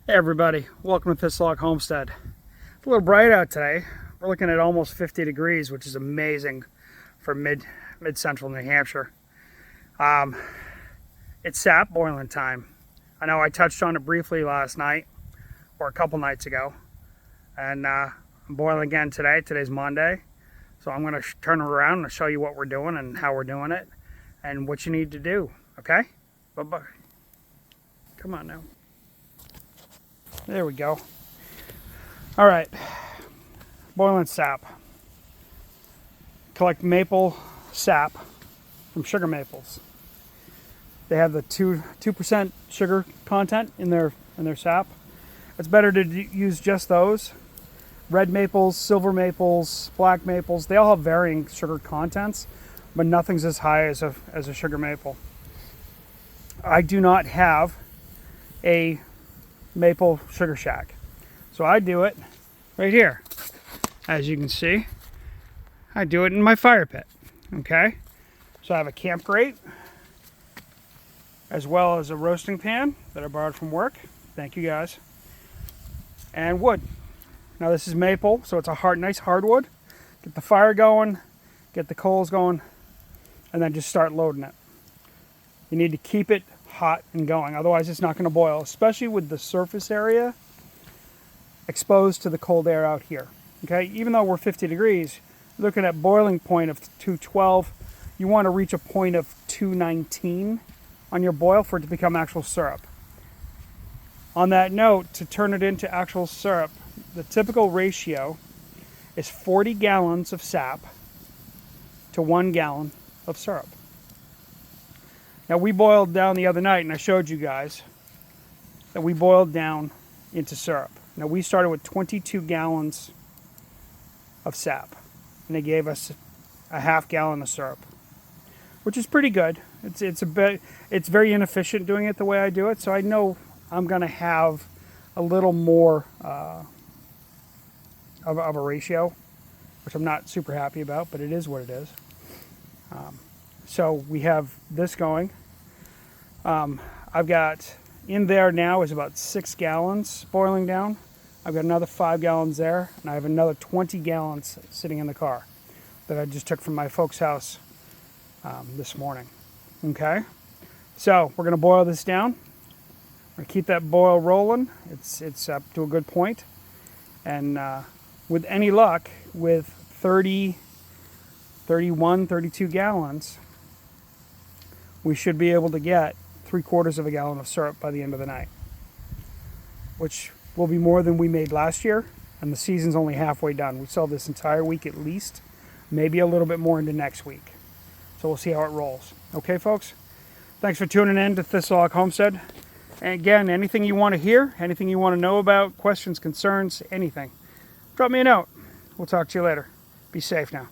Hey everybody, welcome to Thistlehawk Homestead. It's a little bright out today. We're looking at almost 50 degrees, which is amazing for mid-central New Hampshire. It's sap boiling time. I know I touched on it briefly last night, or a couple nights ago, and I'm boiling again today. Today's Monday, so I'm going to turn it around and show you what we're doing and how we're doing it, and what you need to do, okay? Bye-bye. Come on now. There we go. All right, boiling sap. Collect maple sap from sugar maples. They have the 2% sugar content in their sap. It's better to use just those. Red maples, silver maples, black maples, they all have varying sugar contents, but nothing's as high as a sugar maple. I do not have a maple sugar shack, so I do it right here. As you can see, I do it in my fire pit. Okay, so I have a camp grate as well as a roasting pan that I borrowed from work. Thank you guys. And wood. Now this is maple, so it's a nice hardwood. Get the fire going, get the coals going, and then just start loading it. You need to keep it hot and going, otherwise it's not going to boil, especially with the surface area exposed to the cold air out here. Okay, even though we're 50 degrees, looking at boiling point of 212, you want to reach a point of 219 on your boil for it to become actual syrup. On that note, to turn it into actual syrup, the typical ratio is 40 gallons of sap to 1 gallon of syrup. Now we boiled down the other night, and I showed you guys that we boiled down into syrup. Now we started with 22 gallons of sap, and they gave us a half gallon of syrup, which is pretty good. It's very inefficient doing it the way I do it, so I know I'm going to have a little more of a ratio, which I'm not super happy about, but it is what it is. So we have this going. I've got in there now is about 6 gallons boiling down. I've got another 5 gallons there, and I have another 20 gallons sitting in the car that I just took from my folks' house this morning. Okay, so we're going to boil this down. We're going to keep that boil rolling. It's up to a good point, and with any luck, with 30, 31, 32 gallons, we should be able to get 3/4 of a gallon of syrup by the end of the night, which will be more than we made last year, and the season's only halfway done. We sell this entire week at least, maybe a little bit more into next week. So we'll see how it rolls. Okay, folks? Thanks for tuning in to Thistlehawk Homestead. And again, anything you want to hear, anything you want to know about, questions, concerns, anything, drop me a note. We'll talk to you later. Be safe now.